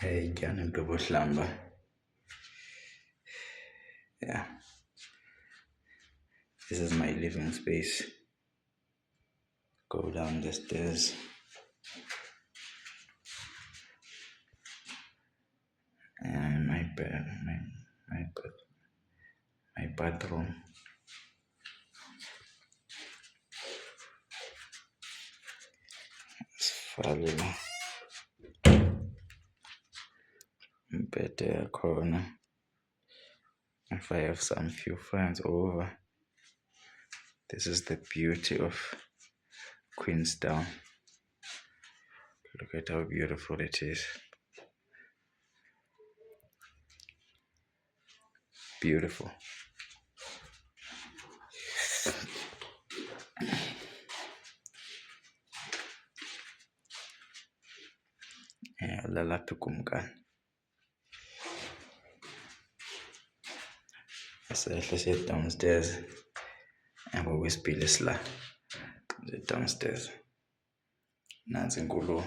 Hey, Jan Lamba. Yeah, this is my living space. Go down the stairs. And my bed, my bathroom. Sifalile umbhede corner. If I have some few friends over, this is the beauty of Queenstown. Look at how beautiful it is. Beautiful. Yeah, lalaphi kumkani. Sehle siye downstairs. And we spill isla. Downstairs. Nansi inkulu.